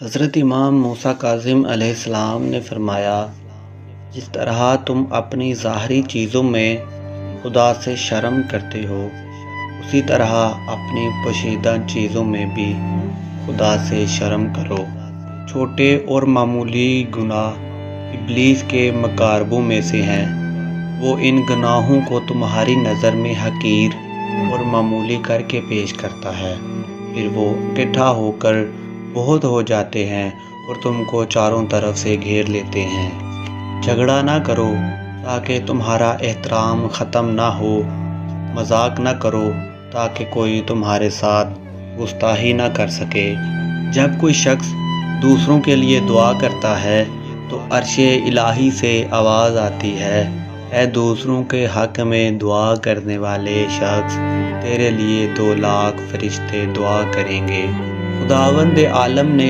حضرت امام موسیٰ کاظم علیہ السلام نے فرمایا، جس طرح تم اپنی ظاہری چیزوں میں خدا سے شرم کرتے ہو، اسی طرح اپنی پوشیدہ چیزوں میں بھی خدا سے شرم کرو۔ چھوٹے اور معمولی گناہ ابلیس کے مکاربوں میں سے ہیں۔ وہ ان گناہوں کو تمہاری نظر میں حقیر اور معمولی کر کے پیش کرتا ہے، پھر وہ اکٹھا ہو کر بہت ہو جاتے ہیں اور تم کو چاروں طرف سے گھیر لیتے ہیں۔ جھگڑا نہ کرو تاکہ تمہارا احترام ختم نہ ہو، مذاق نہ کرو تاکہ کوئی تمہارے ساتھ گستاخی نہ کر سکے۔ جب کوئی شخص دوسروں کے لیے دعا کرتا ہے تو عرش الہی سے آواز آتی ہے، اے دوسروں کے حق میں دعا کرنے والے شخص، تیرے لیے 2 لاکھ فرشتے دعا کریں گے۔ خداوند عالم نے